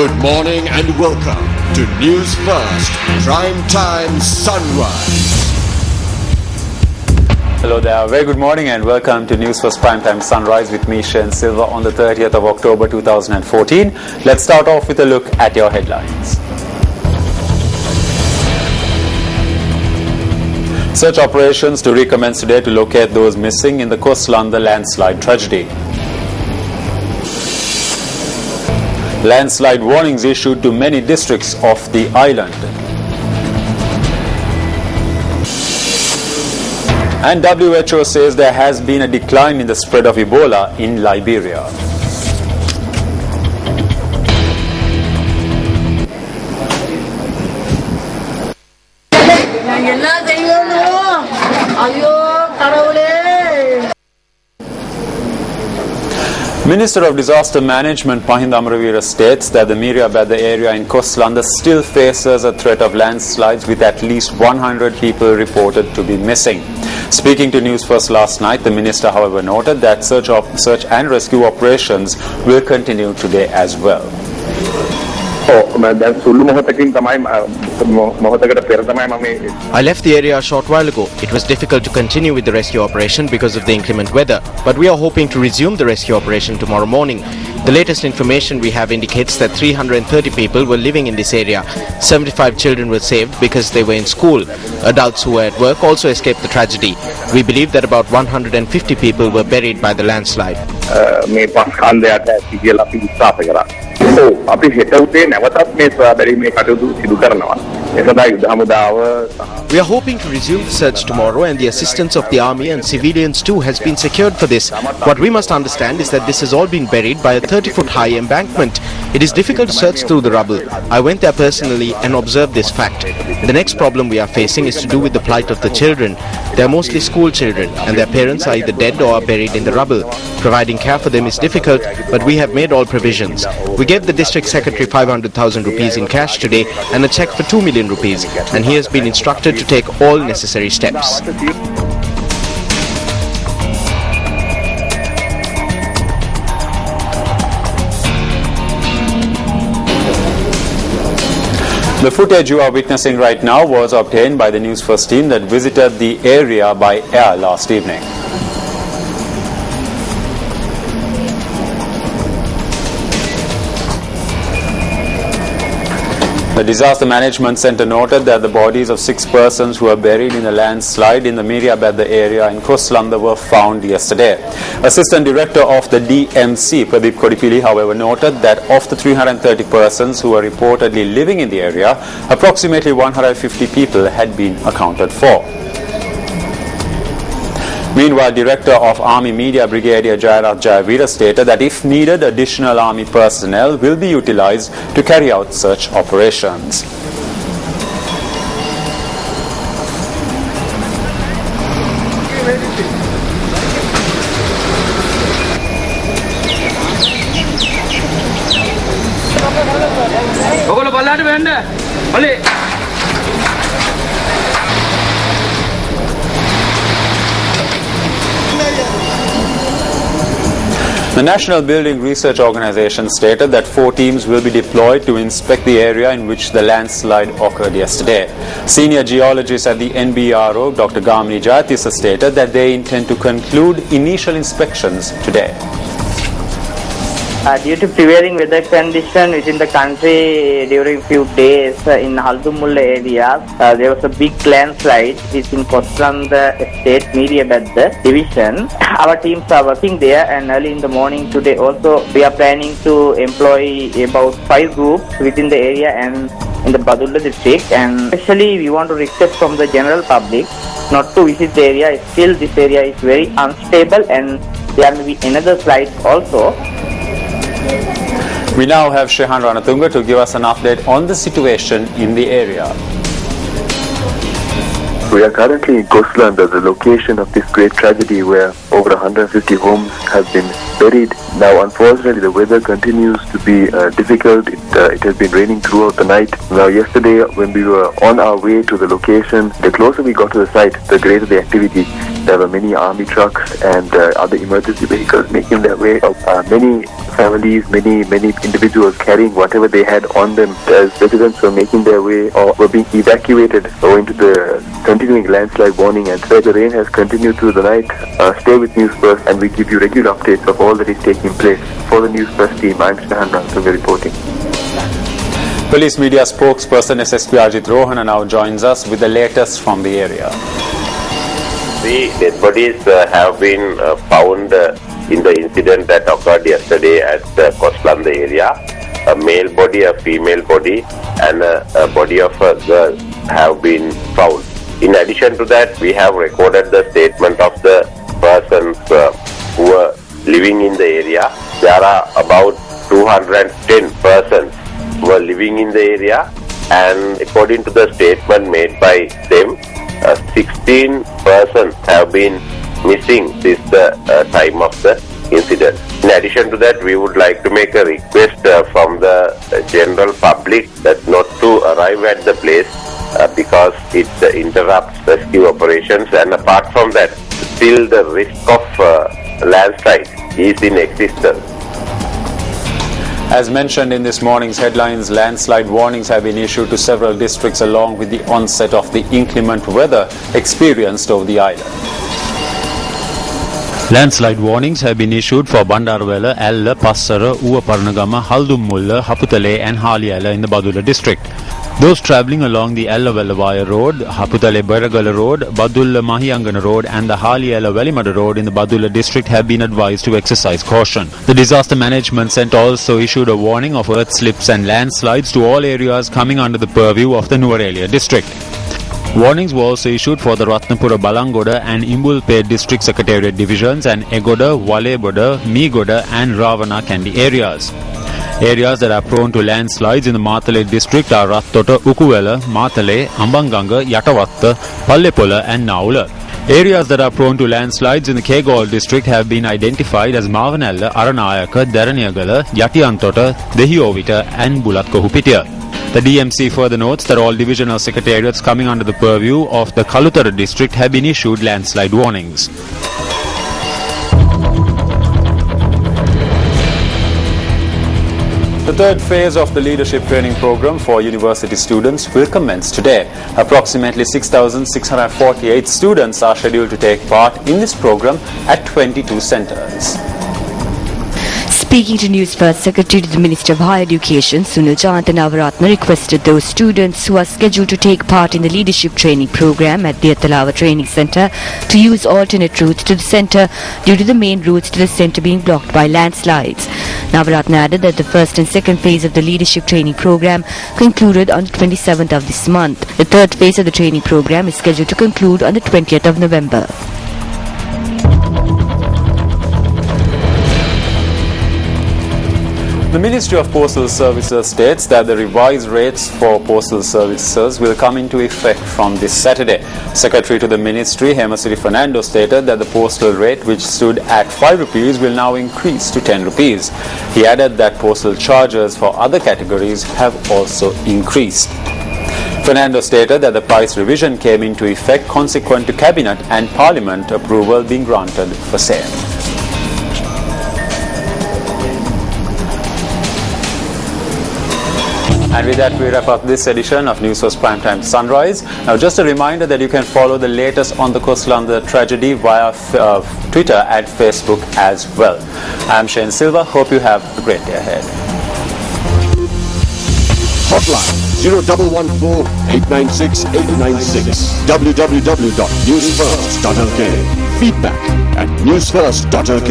Good morning and welcome to News First Prime Time Sunrise. Hello there, very good morning and welcome to News First Primetime Sunrise with me, Shen Silva, on the 30th of October 2014. Let's start off with a look at your headlines. Search operations to recommence today to locate those missing in the Lanka landslide tragedy. Landslide warnings issued to many districts of the island. And WHO says there has been a decline in the spread of Ebola in Liberia. Minister of Disaster Management Mahinda Amaravira states that the Miriabada area in Lanka still faces a threat of landslides, with at least 100 people reported to be missing. Speaking to News First last night, the minister, however, noted that search and rescue operations will continue today as well. I left the area a short while ago. It was difficult to continue with the rescue operation because of the inclement weather, but we are hoping to resume the rescue operation tomorrow morning. The latest information we have indicates that 330 people were living in this area. 75 children were saved because they were in school. Adults who were at work also escaped the tragedy. We believe that about 150 people were buried by the landslide. We are hoping to resume the search tomorrow, and the assistance of the army and civilians too has been secured for this. What we must understand is that this has all been buried by a 30-foot high embankment. It is difficult to search through the rubble. I went there personally and observed this fact. The next problem we are facing is to do with the plight of the children. They are mostly school children, and their parents are either dead or are buried in the rubble. Providing care for them is difficult, but we have made all provisions. We gave the district secretary 500,000 rupees in cash today and a check for 2 million rupees, and he has been instructed to take all necessary steps. The footage you are witnessing right now was obtained by the News First team that visited the area by air last evening. The Disaster Management Center noted that the bodies of 6 persons who were buried in a landslide in the Miriabada area in Lanka were found yesterday. Assistant Director of the DMC, Pradeep Kodipili, however, noted that of the 330 persons who were reportedly living in the area, approximately 150 people had been accounted for. Meanwhile, Director of Army Media Brigadier Jayarath Jayavira stated that if needed, additional Army personnel will be utilized to carry out search operations. The National Building Research Organization stated that 4 teams will be deployed to inspect the area in which the landslide occurred yesterday. Senior geologist at the NBRO, Dr. Gamini Jayatissa, stated that they intend to conclude initial inspections today. Due to prevailing weather condition within the country during few days in Haldumulla areas, there was a big landslide within Lanka State Miriabada division. Our teams are working there, and early in the morning today also we are planning to employ about 5 groups within the area and in the Badulla district, and especially we want to request from the general public not to visit the area. Still this area is very unstable and there may be another slide also. We now have Shehan Ranatunga to give us an update on the situation in the area. We are currently in Lanka, the location of this great tragedy where over 150 homes have been buried. Now, unfortunately, the weather continues to be difficult. It has been raining throughout the night. Now, yesterday, when we were on our way to the location, the closer we got to the site, the greater the activity. There were many army trucks and other emergency vehicles making their way up. Many families, many individuals carrying whatever they had on them as residents were making their way or were being evacuated owing to the continuing landslide warning. And so the rain has continued through the night. Stay with News First and we give you regular updates of all that is taking place. For the News First team, I'm Snehan Ranthunga reporting. Police media spokesperson SSP Ajit Rohana now joins us with the latest from the area. The dead bodies have been found in the incident that occurred yesterday at the Koslanda area. A male body, a female body and a body of a girl have been found. In addition to that, we have recorded the statement of the persons who were living in the area. There are about 210 persons who were living in the area, and according to the statement made by them, 16 persons have been missing since the time of the incident. In addition to that, we would like to make a request from the general public that not to arrive at the place because it interrupts rescue operations, and apart from that, still the risk of landslide is in existence. As mentioned in this morning's headlines, landslide warnings have been issued to several districts along with the onset of the inclement weather experienced over the island. Landslide warnings have been issued for Bandarwala, Alla, Passara, Uwaparnagama, Haldummula, Haputale and Haliyala in the Badulla district. Those travelling along the Alla-Vellavaya Road, Haputale Beragala Road, Badulla Mahiyangana Road and the Haliyala Velimada Road in the Badulla district have been advised to exercise caution. The Disaster Management Centre also issued a warning of earth slips and landslides to all areas coming under the purview of the Nuwara district. Warnings were also issued for the Ratnapura Balangoda and Imbulpet district secretariat divisions and Egoda, Waleboda, Meegoda and Ravana Kandy areas. Areas that are prone to landslides in the Matale district are Rattota, Ukuwela, Matale, Ambanganga, Yatawatta, Pallepola and Naula. Areas that are prone to landslides in the Kegol district have been identified as Mavanella, Aranayaka, Daraniyagala, Yatiyantota, Dehiovita and Bulatkohupitia. The DMC further notes that all divisional secretariats coming under the purview of the Kalutara district have been issued landslide warnings. The third phase of the leadership training program for university students will commence today. Approximately 6,648 students are scheduled to take part in this program at 22 centres. Speaking to Newsfirst, Secretary to the Minister of Higher Education, Sunil Navaratna, requested those students who are scheduled to take part in the leadership training program at the Attalawa Training Centre to use alternate routes to the centre due to the main routes to the centre being blocked by landslides. Navaratna added that the first and second phase of the leadership training program concluded on the 27th of this month. The third phase of the training program is scheduled to conclude on the 20th of November. The Ministry of Postal Services states that the revised rates for postal services will come into effect from this Saturday. Secretary to the Ministry, Hemasiri Fernando, stated that the postal rate, which stood at 5 rupees, will now increase to 10 rupees. He added that postal charges for other categories have also increased. Fernando stated that the price revision came into effect consequent to Cabinet and Parliament approval being granted for sale. And with that, we wrap up this edition of Newsfirst Primetime Sunrise. Now, just a reminder that you can follow the latest on the Koslanda tragedy via Twitter and Facebook as well. I'm Shane Silva. Hope you have a great day ahead. Hotline 0114 896 896. www.newsfirst.lk. Feedback at newsfirst.lk.